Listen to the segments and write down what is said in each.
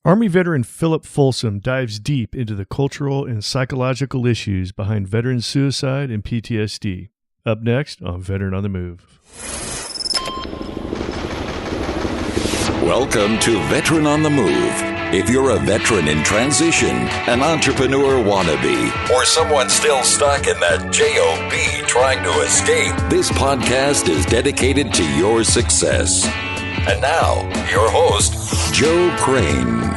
Army Veteran Philip Folsom dives deep into the cultural and psychological issues behind veteran suicide and PTSD. Up next on Veteran on the Move. Welcome to Veteran on the Move. If you're a veteran in transition, an entrepreneur wannabe, or someone still stuck in that JOB trying to escape, this podcast is dedicated to your success. And now, your host, Joe Crane.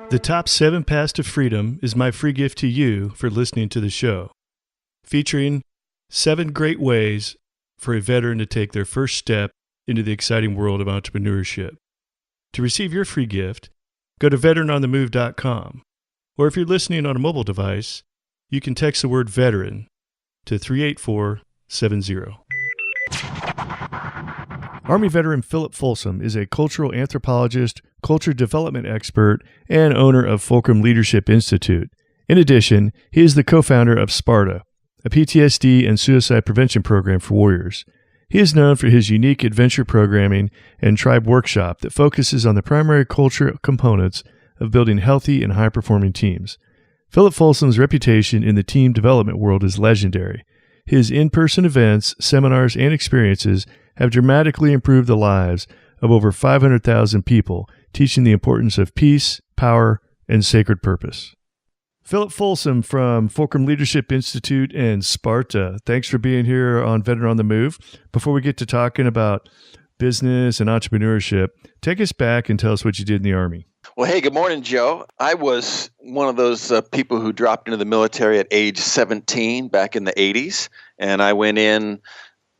The top 7 paths to freedom is my free gift to you for listening to the show, featuring 7 great ways for a veteran to take their first step into the exciting world of entrepreneurship. To receive your free gift, go to veteranonthemove.com, or if you're listening on a mobile device, you can text the word veteran to 38470. Army Veteran Philip Folsom is a cultural anthropologist, culture development expert, and owner of Fulcrum Leadership Institute. In addition, he is the co-founder of Sparta, a PTSD and suicide prevention program for warriors. He is known for his unique adventure programming and tribe workshop that focuses on the primary culture components of building healthy and high-performing teams. Philip Folsom's reputation in the team development world is legendary. His in-person events, seminars, and experiences have dramatically improved the lives of over 500,000 people, teaching the importance of peace, power, and sacred purpose. Philip Folsom from Fulcrum Leadership Institute and Sparta, thanks for being here on Veteran on the Move. Before we get to talking about business and entrepreneurship, take us back and tell us what you did in the Army. Well, hey, good morning, Joe. I was one of those people who dropped into the military at age 17 back in the 80s, and I went in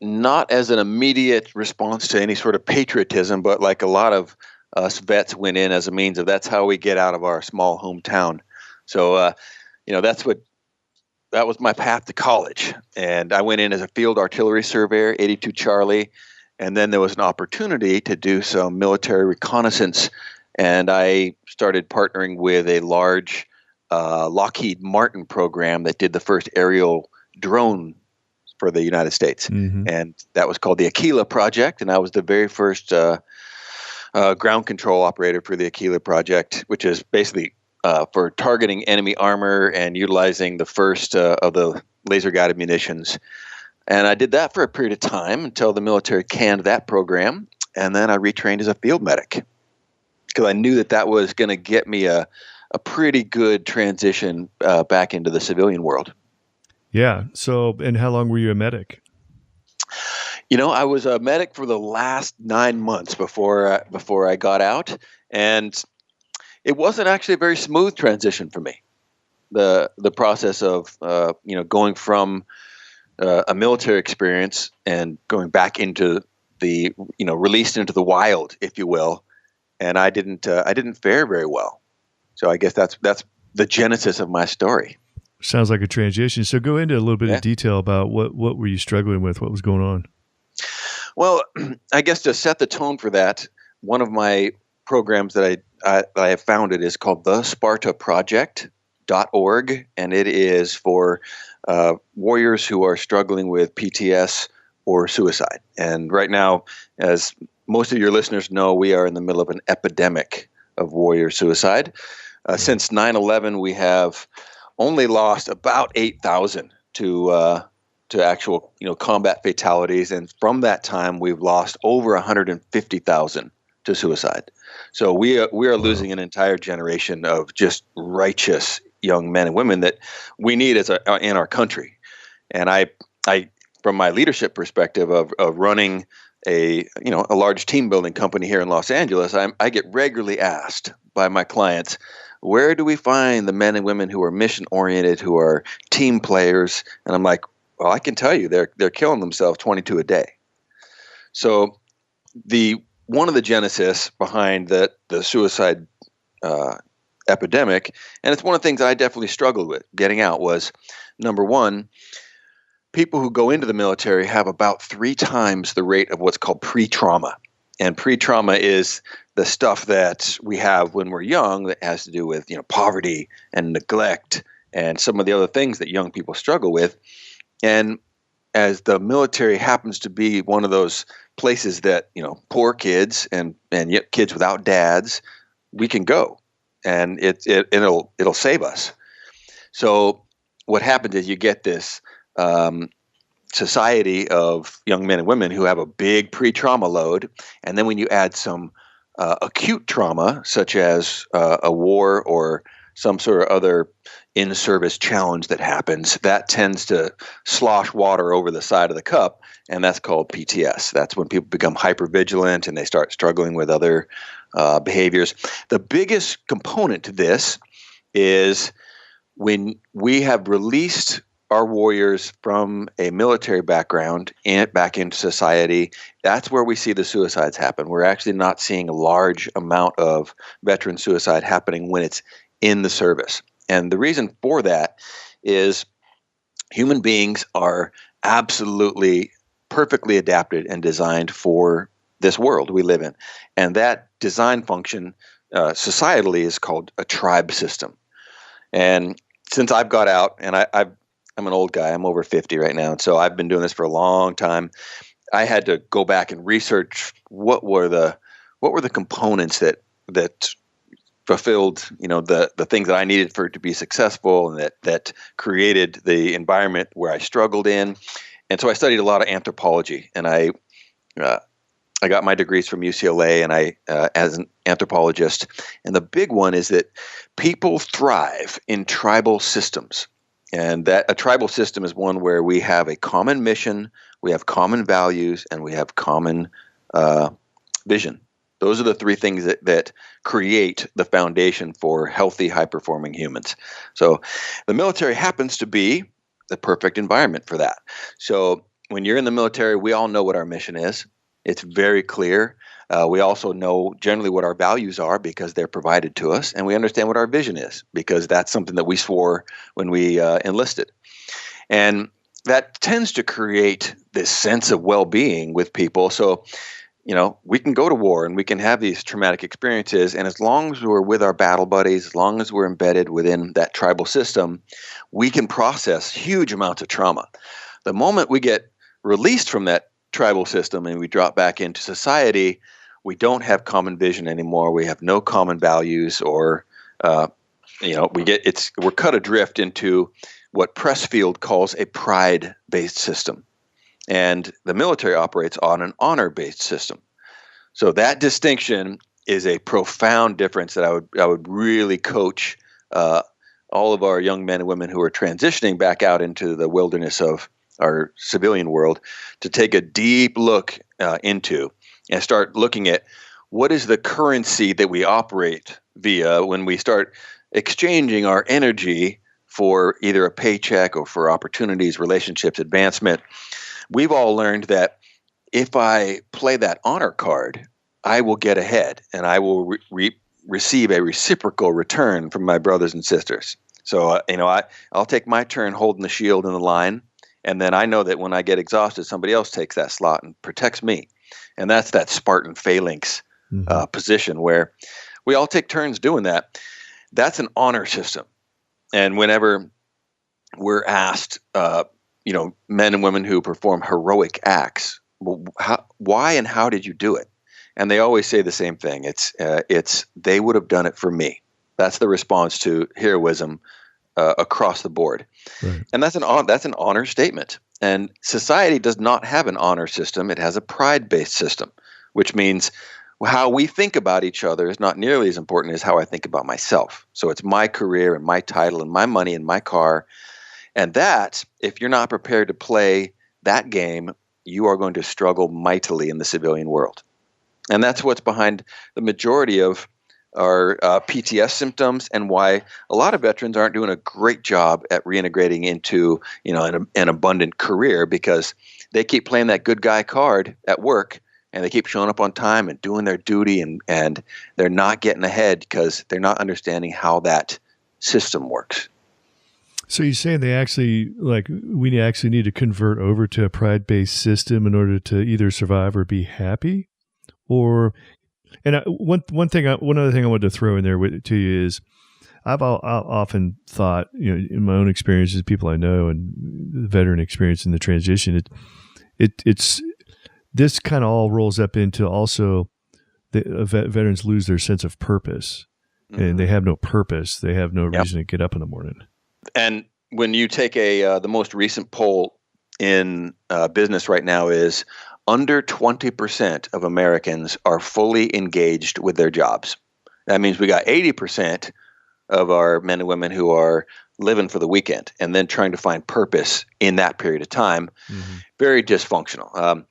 not as an immediate response to any sort of patriotism, but like a lot of us vets went in as a means of that's how we get out of our small hometown. So, that was my path to college. And I went in as a field artillery surveyor, 82 Charlie, and then there was an opportunity to do some military reconnaissance. And I started partnering with a large Lockheed Martin program that did the first aerial drone for the United States. Mm-hmm. And that was called the Aquila Project. And I was the very first ground control operator for the Aquila Project, which is basically for targeting enemy armor and utilizing the first of the laser-guided munitions. And I did that for a period of time until the military canned that program. And then I retrained as a field medic because I knew that was going to get me a pretty good transition back into the civilian world. Yeah. So, and how long were you a medic? You know, I was a medic for the last 9 months before I got out, and it wasn't actually a very smooth transition for me. The process of going from a military experience and going back into the released into the wild, if you will, and I didn't fare very well. So I guess that's the genesis of my story. Sounds like a transition. So go into a little bit of detail about what were you struggling with? What was going on? Well, I guess to set the tone for that, one of my programs that I have founded is called the Sparta Project.org, and it is for warriors who are struggling with PTS or suicide. And right now, as most of your listeners know, we are in the middle of an epidemic of warrior suicide. Since 9/11, we have only lost about 8,000 to actual combat fatalities, and from that time, we've lost over 150,000 to suicide. So we are losing an entire generation of just righteous young men and women that we need in our country. And I from my leadership perspective of running a large team building company here in Los Angeles, I get regularly asked by my clients, where do we find the men and women who are mission oriented, who are team players? And I'm like, well, I can tell you, they're killing themselves 22 a day. So one of the genesis behind the suicide epidemic, and it's one of the things I definitely struggled with getting out, was number one, people who go into the military have about 3 times the rate of what's called pre-trauma. And pre-trauma is the stuff that we have when we're young that has to do with poverty and neglect and some of the other things that young people struggle with. And as the military happens to be one of those places that, poor kids and yet kids without dads we can go, and it'll save us. So what happens is you get this society of young men and women who have a big pre-trauma load, and then when you add some acute trauma, such as a war or some sort of other in-service challenge that happens, that tends to slosh water over the side of the cup, and that's called PTS. That's when people become hypervigilant and they start struggling with other behaviors. The biggest component to this is when we have released our warriors from a military background and back into society, that's where we see the suicides happen. We're actually not seeing a large amount of veteran suicide happening when it's in the service. And the reason for that is human beings are absolutely perfectly adapted and designed for this world we live in. And that design function societally is called a tribe system. And since I've got out, and I'm an old guy, I'm over 50 right now, and so I've been doing this for a long time, I had to go back and research what were the components that fulfilled, the things that I needed for it to be successful, and that created the environment where I struggled in. And so I studied a lot of anthropology, and I got my degrees from UCLA, and I as an anthropologist. And the big one is that people thrive in tribal systems, and that a tribal system is one where we have a common mission, we have common values, and we have common vision. Those are the three things that create the foundation for healthy, high-performing humans. So the military happens to be the perfect environment for that. So when you're in the military, we all know what our mission is. It's very clear. We also know generally what our values are because they're provided to us, and we understand what our vision is because that's something that we swore when we enlisted. And that tends to create this sense of well-being with people. So we can go to war and we can have these traumatic experiences, and as long as we're with our battle buddies, as long as we're embedded within that tribal system, we can process huge amounts of trauma. The moment we get released from that tribal system and we drop back into society, we don't have common vision anymore. We have no common values, or we're cut adrift into what Pressfield calls a pride-based system. And the military operates on an honor-based system. So that distinction is a profound difference that I would really coach all of our young men and women who are transitioning back out into the wilderness of our civilian world to take a deep look into and start looking at what is the currency that we operate via when we start exchanging our energy for either a paycheck or for opportunities, relationships, advancement. We've all learned that if I play that honor card, I will get ahead and I will receive a reciprocal return from my brothers and sisters. So, I'll take my turn holding the shield in the line, and then I know that when I get exhausted, somebody else takes that slot and protects me. And that's that Spartan phalanx position where we all take turns doing that. That's an honor system. And whenever we're asked, men and women who perform heroic acts, why and how did you do it? And they always say the same thing. It's they would have done it for me. That's the response to heroism across the board. Right. And that's an honor statement. And society does not have an honor system. It has a pride-based system, which means how we think about each other is not nearly as important as how I think about myself. So it's my career and my title and my money and my car. And that, if you're not prepared to play that game, you are going to struggle mightily in the civilian world. And that's what's behind the majority of our PTS symptoms, and why a lot of veterans aren't doing a great job at reintegrating into an abundant career, because they keep playing that good guy card at work, and they keep showing up on time and doing their duty, and they're not getting ahead because they're not understanding how that system works. So you're saying we actually need to convert over to a pride-based system in order to either survive or be happy? One other thing I wanted to throw in there to you is I've often thought, in my own experiences, people I know, and the veteran experience in the transition, it's this kind of all rolls up into also veterans lose their sense of purpose, and they have no purpose. They have no reason to get up in the morning. And when you take the most recent poll in business right now is under 20% of Americans are fully engaged with their jobs. That means we got 80% of our men and women who are living for the weekend and then trying to find purpose in that period of time. Very dysfunctional.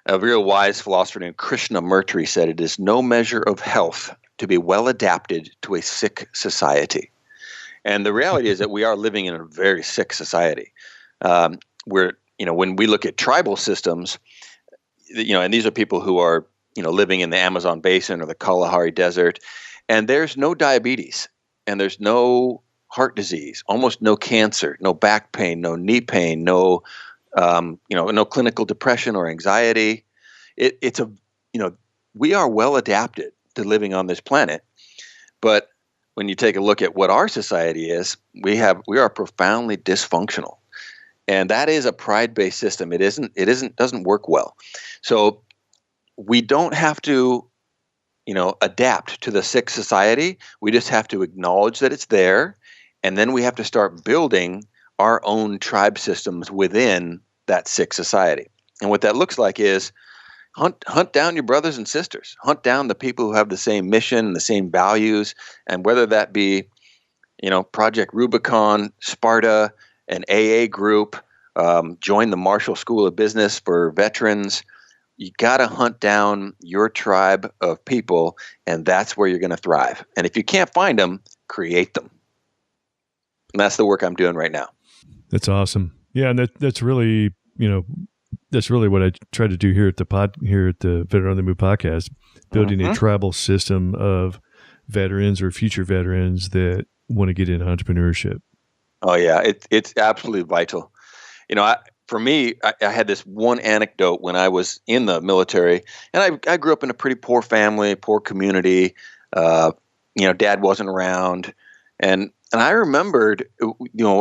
A real wise philosopher named Krishnamurti said, "It is no measure of health to be well adapted to a sick society." And the reality is that we are living in a very sick society. Where, when we look at tribal systems, and these are people who are, living in the Amazon basin or the Kalahari Desert, and there's no diabetes, and there's no heart disease, almost no cancer, no back pain, no knee pain, no clinical depression or anxiety. We are well adapted to living on this planet, but when you take a look at what our society is, we are profoundly dysfunctional, and that is a pride-based system. It doesn't work well. So we don't have to, adapt to the sick society. We just have to acknowledge that it's there, and then we have to start building our own tribe systems within that sick society. And what that looks like is hunt down your brothers and sisters, hunt down the people who have the same mission, the same values, and whether that be, Project Rubicon, Sparta, an AA group, join the Marshall School of Business for veterans. You got to hunt down your tribe of people, and that's where you're going to thrive. And if you can't find them, create them. And that's the work I'm doing right now. That's awesome. Yeah, and that's really, that's really what I try to do here at the Veteran on the Move podcast, building a tribal system of veterans or future veterans that want to get into entrepreneurship. Oh yeah, it's absolutely vital. For me, I had this one anecdote when I was in the military, and I grew up in a pretty poor family, poor community. Dad wasn't around, and I remembered,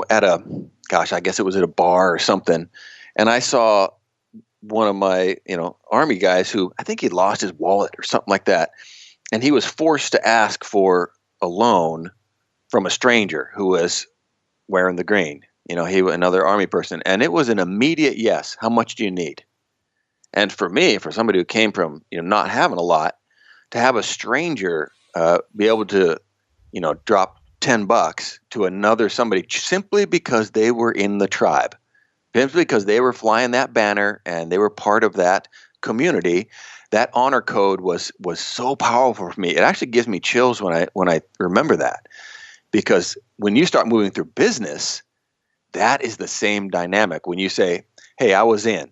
at I guess it was at a bar or something, and I saw one of my, Army guys who I think he lost his wallet or something like that, and he was forced to ask for a loan from a stranger who was wearing the green. Another Army person, and it was an immediate yes. How much do you need? And for me, for somebody who came from not having a lot, to have a stranger be able to drop $10 to another somebody simply because they were in the tribe, simply because they were flying that banner and they were part of that community, that honor code was so powerful for me. It actually gives me chills when I remember that, because when you start moving through business, that is the same dynamic. When you say, "Hey, I was in,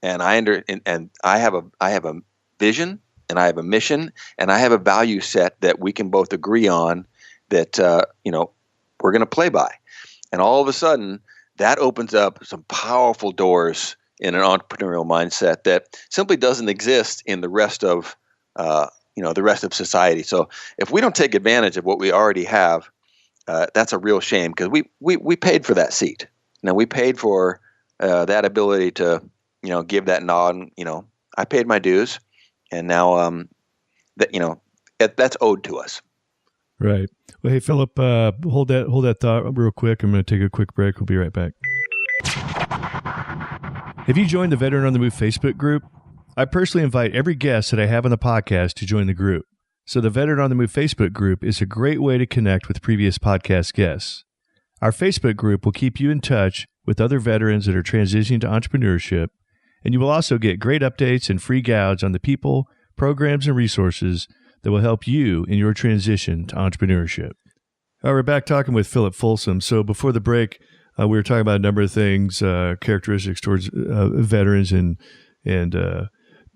and I have a vision, and I have a mission, and I have a value set that we can both agree on, that we're going to play by," and all of a sudden, that opens up some powerful doors in an entrepreneurial mindset that simply doesn't exist in the rest of society. So if we don't take advantage of what we already have, that's a real shame, because we paid for that seat. We paid for that ability to give that nod. I paid my dues, and now that's owed to us. Right. Well, hey Philip, hold that thought real quick. I'm going to take a quick break. We'll be right back. Have you joined the Veteran on the Move Facebook group? I personally invite every guest that I have on the podcast to join the group. So the Veteran on the Move Facebook group is a great way to connect with previous podcast guests. Our Facebook group will keep you in touch with other veterans that are transitioning to entrepreneurship, and you will also get great updates and free guides on the people, programs, and resources that will help you in your transition to entrepreneurship. All right, we're back talking with Philip Folsom. So before the break, we were talking about a number of things, characteristics towards veterans and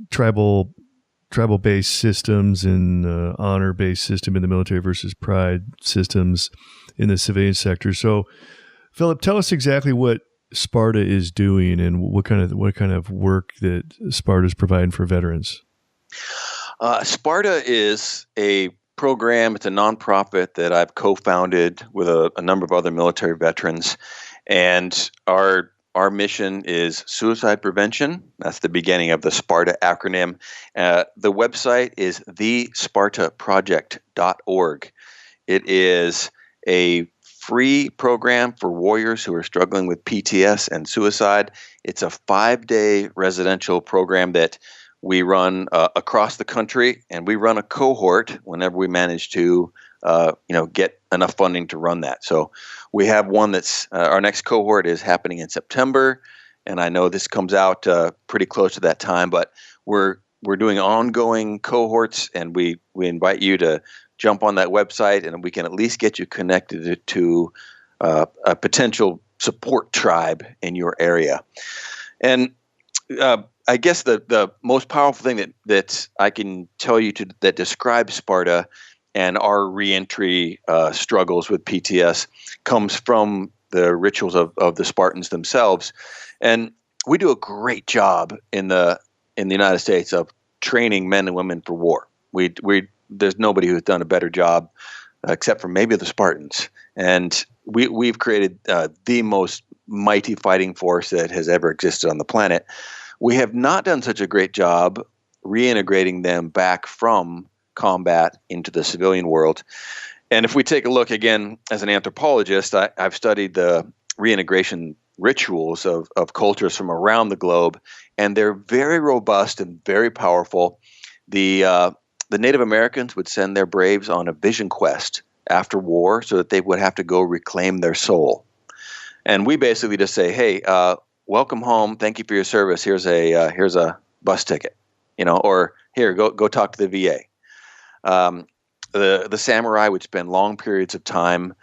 tribal-based systems and honor-based system in the military versus pride systems in the civilian sector. So, Philip, tell us exactly what Sparta is doing and what kind of work that Sparta is providing for veterans. Sparta is a program. It's a nonprofit that I've co-founded with a number of other military veterans, and our our mission is suicide prevention. That's the beginning of the Sparta acronym. The website is thespartaproject.org. It is a free program for warriors who are struggling with PTS and suicide. It's a 5-day residential program that we run across the country, and we run a cohort whenever we manage to get enough funding to run that. So we have one that's our next cohort is happening in September, and I know this comes out pretty close to that time, but we're doing ongoing cohorts, and we invite you to jump on that website, and we can at least get you connected to a potential support tribe in your area. And I guess the most powerful thing that I can tell you that describes Sparta and our reentry struggles with PTS comes from the rituals of the Spartans themselves. And we do a great job in the United States of training men and women for war. There's nobody who's done a better job except for maybe the Spartans. And we've created the most mighty fighting force that has ever existed on the planet. We have not done such a great job reintegrating them back from combat into the civilian world. And if we take a look again, as an anthropologist, I've studied the reintegration rituals of cultures from around the globe, and they're very robust and very powerful. The Native Americans would send their braves on a vision quest after war so that they would have to go reclaim their soul. And we basically just say, hey, welcome home. Thank you for your service. Here's a bus ticket, or here, go talk to the VA. The samurai would spend long periods of time,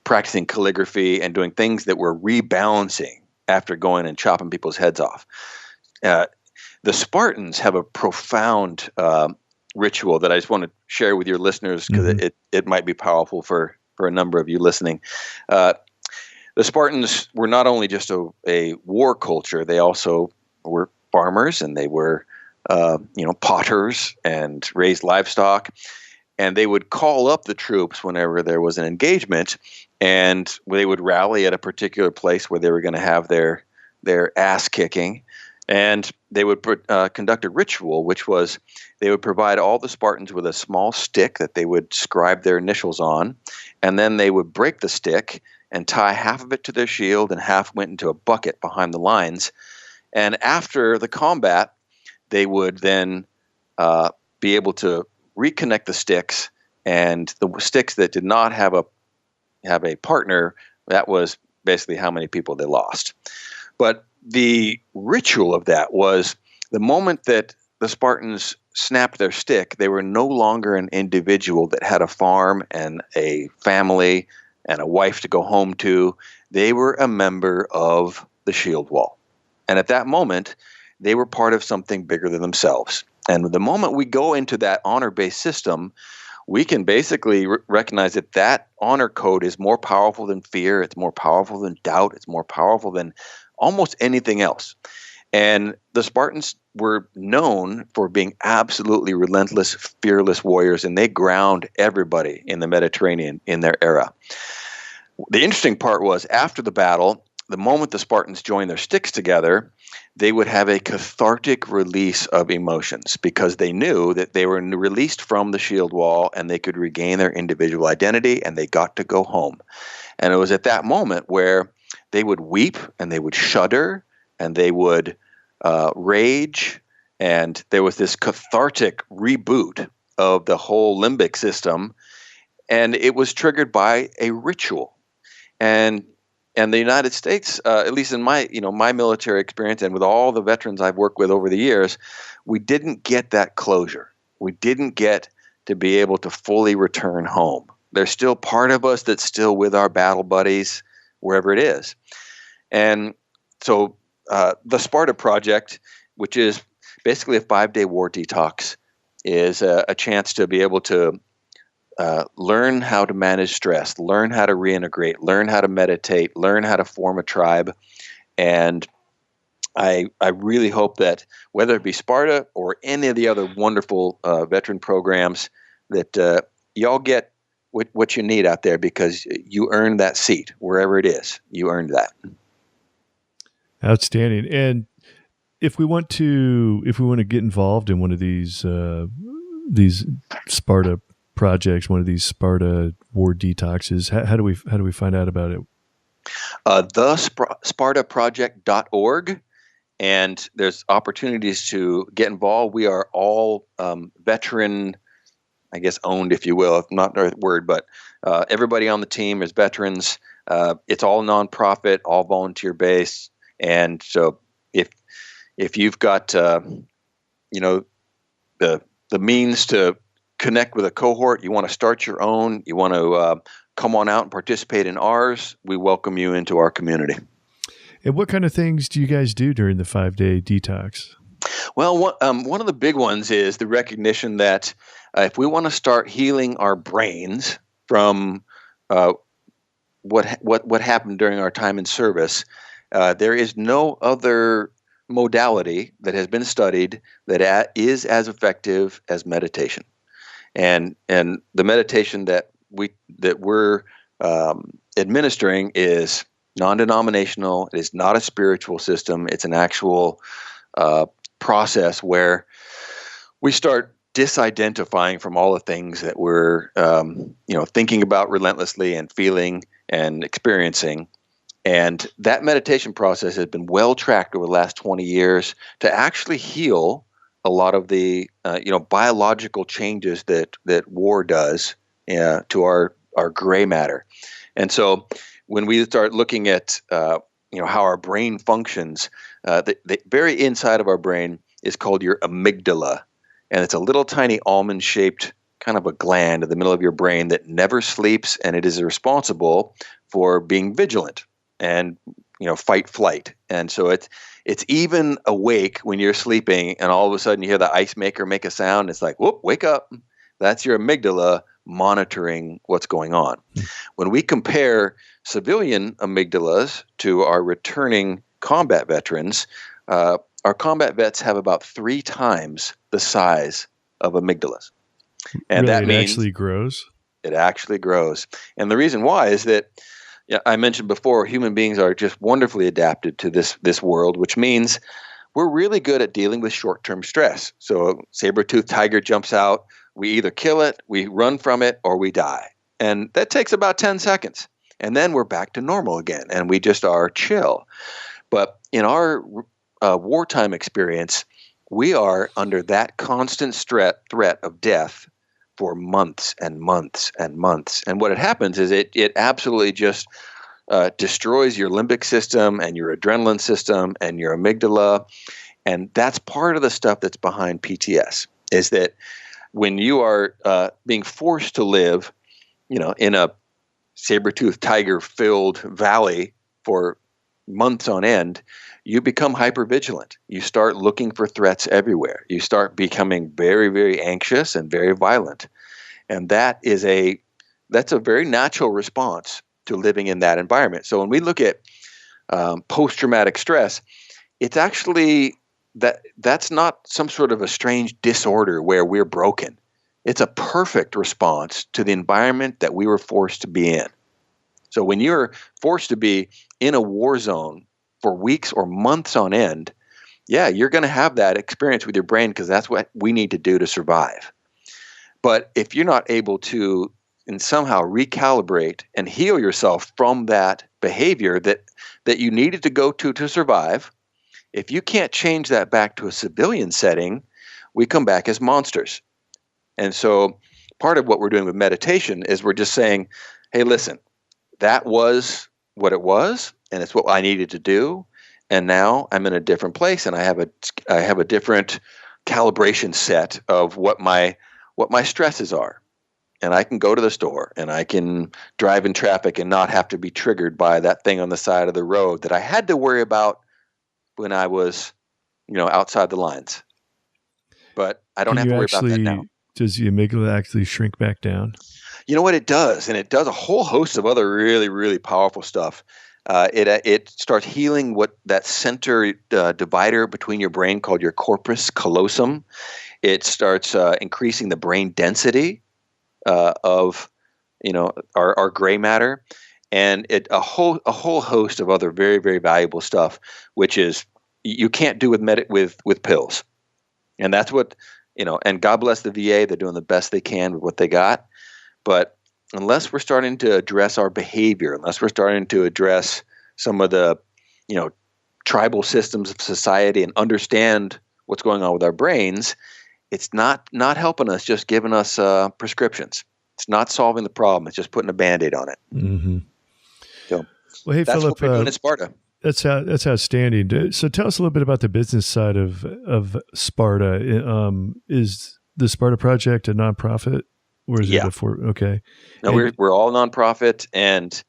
practicing calligraphy and doing things that were rebalancing after going and chopping people's heads off. The Spartans have a profound ritual that I just want to share with your listeners because it might be powerful for a number of you listening. The Spartans were not only just a war culture, they also were farmers, and they were potters and raised livestock. And they would call up the troops whenever there was an engagement, and they would rally at a particular place where they were going to have their ass kicking. And they would conduct a ritual, which was they would provide all the Spartans with a small stick that they would scribe their initials on, and then they would break the stick and tie half of it to their shield and half went into a bucket behind the lines. And after the combat, they would then be able to reconnect the sticks, and the sticks that did not have a partner, that was basically how many people they lost. But the ritual of that was the moment that the Spartans snapped their stick, they were no longer an individual that had a farm and a family and a wife to go home to. They were a member of the shield wall. And at that moment, they were part of something bigger than themselves. And the moment we go into that honor-based system, we can basically recognize that honor code is more powerful than fear. It's more powerful than doubt. It's more powerful than almost anything else. And the Spartans were known for being absolutely relentless, fearless warriors, and they ground everybody in the Mediterranean in their era. The interesting part was after the battle, the moment the Spartans joined their sticks together, they would have a cathartic release of emotions because they knew that they were released from the shield wall and they could regain their individual identity and they got to go home. And it was at that moment where they would weep and they would shudder and they would rage, and there was this cathartic reboot of the whole limbic system, and it was triggered by a ritual. And the United States, at least in my military experience and with all the veterans I've worked with over the years, we didn't get that closure. We didn't get to be able to fully return home. There's still part of us that's still with our battle buddies, wherever it is. And so the Sparta Project, which is basically a 5-day war detox, is a chance to be able to learn how to manage stress, learn how to reintegrate, learn how to meditate, learn how to form a tribe. And I really hope that whether it be Sparta or any of the other wonderful veteran programs, that y'all get what you need out there because you earned that seat, wherever it is. You earned that. Outstanding. And if we want to get involved in one of these Sparta projects, one of these Sparta war detoxes, how do we find out about it? Spartaproject.org, and there's opportunities to get involved. We are all veteran, I guess, owned, if you will, if not the right word, but everybody on the team is veterans. It's all nonprofit, all volunteer based, and so if you've got the means to connect with a cohort, you want to start your own, you want to come on out and participate in ours, we welcome you into our community. And what kind of things do you guys do during the 5-day detox? Well, one of the big ones is the recognition that if we want to start healing our brains from what happened during our time in service, there is no other modality that has been studied that is as effective as meditation. And the meditation that we're administering is non-denominational. It is not a spiritual system. It's an actual process where we start disidentifying from all the things that we're thinking about relentlessly and feeling and experiencing. And that meditation process has been well tracked over the last 20 years to actually heal a lot of the biological changes that war does to our gray matter. And so when we start looking at how our brain functions, the very inside of our brain is called your amygdala, and it's a little tiny almond-shaped kind of a gland in the middle of your brain that never sleeps, and it is responsible for being vigilant and fight flight. And so it's even awake when you're sleeping, and all of a sudden you hear the ice maker make a sound. It's like, whoop, wake up. That's your amygdala monitoring what's going on. When we compare civilian amygdalas to our returning combat veterans, our combat vets have about 3 times the size of amygdalas. And really, that means it actually grows? It actually grows. And the reason why is that I mentioned before, human beings are just wonderfully adapted to this world, which means we're really good at dealing with short-term stress. So a saber-toothed tiger jumps out, we either kill it, we run from it, or we die. And that takes about 10 seconds. And then we're back to normal again, and we just are chill. But in our wartime experience, we are under that constant threat of death for months and months and months. And what happens is it absolutely just destroys your limbic system and your adrenaline system and your amygdala. And that's part of the stuff that's behind PTS, is that when you are being forced to live, in a saber-toothed tiger-filled valley for months on end, you become hypervigilant. You start looking for threats everywhere. You start becoming very, very anxious and very violent. And that's a very natural response to living in that environment. So when we look at post-traumatic stress, it's actually that's not some sort of a strange disorder where we're broken. It's a perfect response to the environment that we were forced to be in. So when you're forced to be in a war zone for weeks or months on end, yeah, you're going to have that experience with your brain because that's what we need to do to survive. But if you're not able to and somehow recalibrate and heal yourself from that behavior that you needed to go to survive, if you can't change that back to a civilian setting, we come back as monsters. And so part of what we're doing with meditation is we're just saying, hey, listen, that was what it was, and it's what I needed to do. And now I'm in a different place, and I have a different calibration set of what my stresses are. And I can go to the store, and I can drive in traffic and not have to be triggered by that thing on the side of the road that I had to worry about when I was, outside the lines. But I don't have to worry about that now. Does the amygdala actually shrink back down? You know what it does, and it does a whole host of other really, really powerful stuff. It starts healing what that center divider between your brain called your corpus callosum. It starts increasing the brain density of our gray matter, and a whole host of other very, very valuable stuff, which is you can't do with pills. And that's what, and God bless the VA. They're doing the best they can with what they got. But unless we're starting to address our behavior, unless we're starting to address some of the, tribal systems of society and understand what's going on with our brains, it's not helping us, just giving us prescriptions. It's not solving the problem. It's just putting a Band-Aid on it. Mm-hmm. So well, hey, that's Philip, what we're doing at Sparta. That's outstanding. So tell us a little bit about the business side of Sparta. Is the Sparta Project a nonprofit, or is it okay? No, we're all nonprofit, and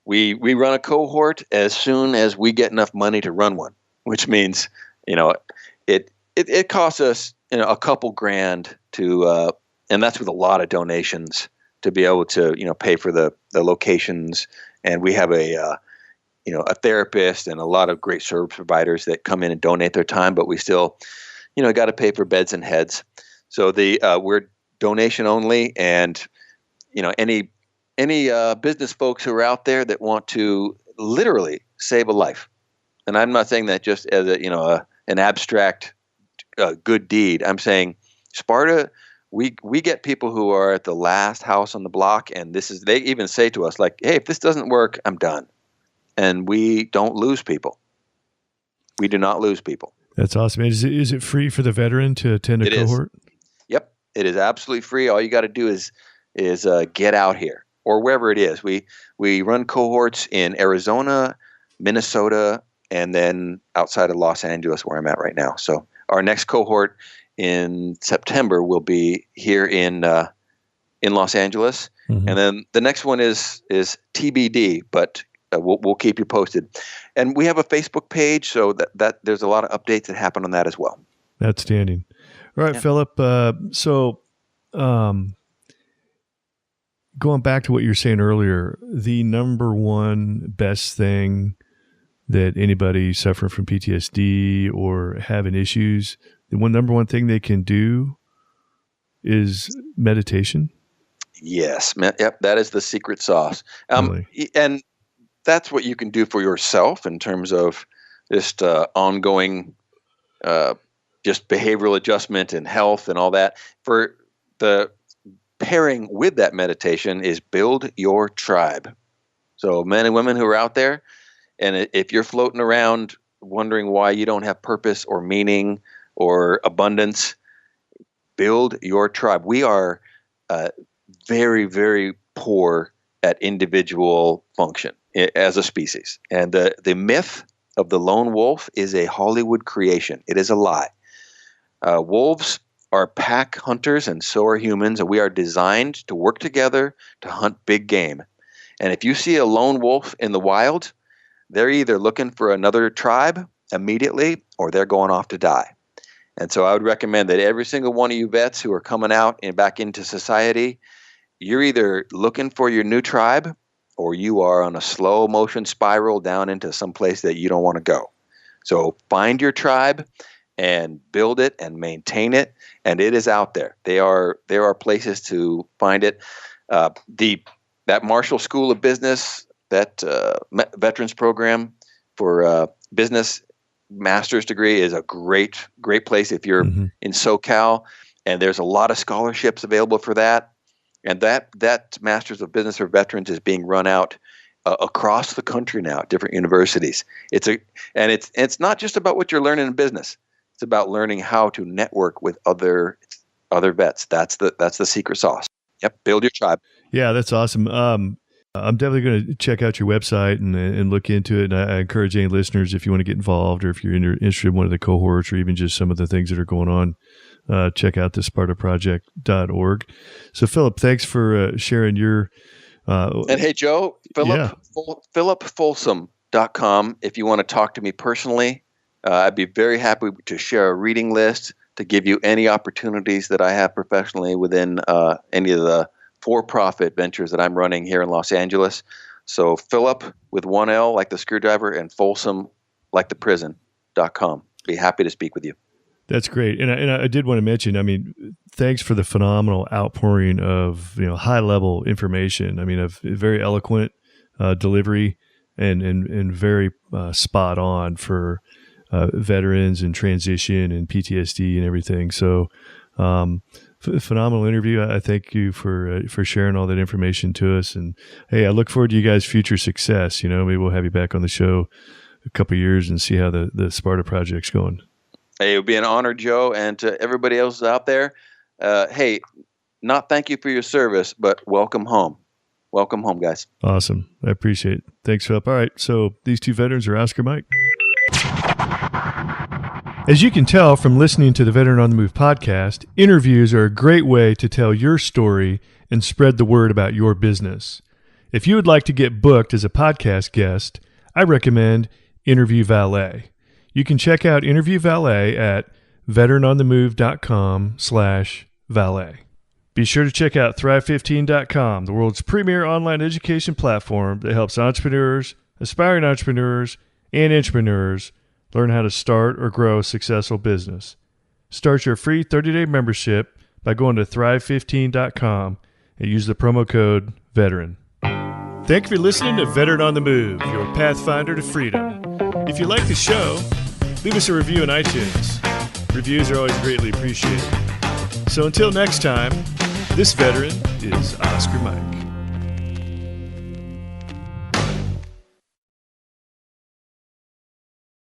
we run a cohort as soon as we get enough money to run one, which means it costs us a couple grand to, and that's with a lot of donations to be able to pay for the locations, and we have a therapist and a lot of great service providers that come in and donate their time, but we still, got to pay for beds and heads. So we're donation only, and any business folks who are out there that want to literally save a life, and I'm not saying that just as an abstract good deed. I'm saying Sparta. We get people who are at the last house on the block, and they even say to us like, "Hey, if this doesn't work, I'm done." And we don't lose people. We do not lose people. That's awesome. Is it free for the veteran to attend a cohort? Yep, it is absolutely free. All you got to do is get out here or wherever it is. We run cohorts in Arizona, Minnesota, and then outside of Los Angeles, where I'm at right now. So our next cohort in September will be here in Los Angeles, and then the next one is TBD, but we'll keep you posted. And we have a Facebook page, so that there's a lot of updates that happen on that as well. Outstanding. All right, Philip. So going back to what you were saying earlier, the number one best thing that anybody suffering from PTSD or having issues, the number one thing they can do is meditation. Yes. Yep. That is the secret sauce. Really? And that's what you can do for yourself in terms of just ongoing, just behavioral adjustment and health and all that. For the pairing with that meditation is build your tribe. So men and women who are out there, and if you're floating around wondering why you don't have purpose or meaning or abundance, build your tribe. We are very, very poor at individual function as a species. And the myth of the lone wolf is a Hollywood creation. It is a lie. Wolves are pack hunters, and so are humans, and we are designed to work together to hunt big game. And if you see a lone wolf in the wild, they're either looking for another tribe immediately or they're going off to die. And so I would recommend that every single one of you vets who are coming out and back into society, you're either looking for your new tribe or you are on a slow motion spiral down into some place that you don't want to go. So find your tribe and build it and maintain it, and it is out there. There are places to find it. That Marshall School of Business, that veterans program for business master's degree is a great place if you're in SoCal, and there's a lot of scholarships available for that. And that Masters of Business for Veterans is being run out across the country now at different universities. It's not just about what you're learning in business. It's about learning how to network with other vets. That's the secret sauce. Yep, build your tribe. Yeah, that's awesome. I'm definitely going to check out your website and look into it. And I encourage any listeners, if you want to get involved or if you're interested in one of the cohorts or even just some of the things that are going on, check out the SpartaProject.org. So, Philip, thanks for sharing your. And hey, Joe, PhilipFolsom.com. If you want to talk to me personally, I'd be very happy to share a reading list to give you any opportunities that I have professionally within any of the for-profit ventures that I'm running here in Los Angeles. So Philip with one L like the screwdriver and Folsom like the prison.com. Be happy to speak with you. That's great. And I did want to mention, I mean, thanks for the phenomenal outpouring of, high level information. I mean, very eloquent, delivery and very spot on for veterans and transition and PTSD and everything. So phenomenal interview. I thank you for sharing all that information to us. And hey, I look forward to you guys' future success. Maybe we'll have you back on the show a couple of years and see how the Sparta Project's going. Hey, it would be an honor, Joe. And to everybody else out there, hey, not thank you for your service, but welcome home. Welcome home, guys. Awesome. I appreciate it. Thanks, Philip. All right. So these two veterans are Oscar Mike. As you can tell from listening to the Veteran on the Move podcast, interviews are a great way to tell your story and spread the word about your business. If you would like to get booked as a podcast guest, I recommend Interview Valet. You can check out Interview Valet at veteranonthemove.com/valet. Be sure to check out Thrive15.com, the world's premier online education platform that helps entrepreneurs, aspiring entrepreneurs, and intrapreneurs learn how to start or grow a successful business. Start your free 30-day membership by going to Thrive15.com and use the promo code VETERAN. Thank you for listening to Veteran on the Move, your pathfinder to freedom. If you like the show, leave us a review on iTunes. Reviews are always greatly appreciated. So until next time, this veteran is Oscar Mike.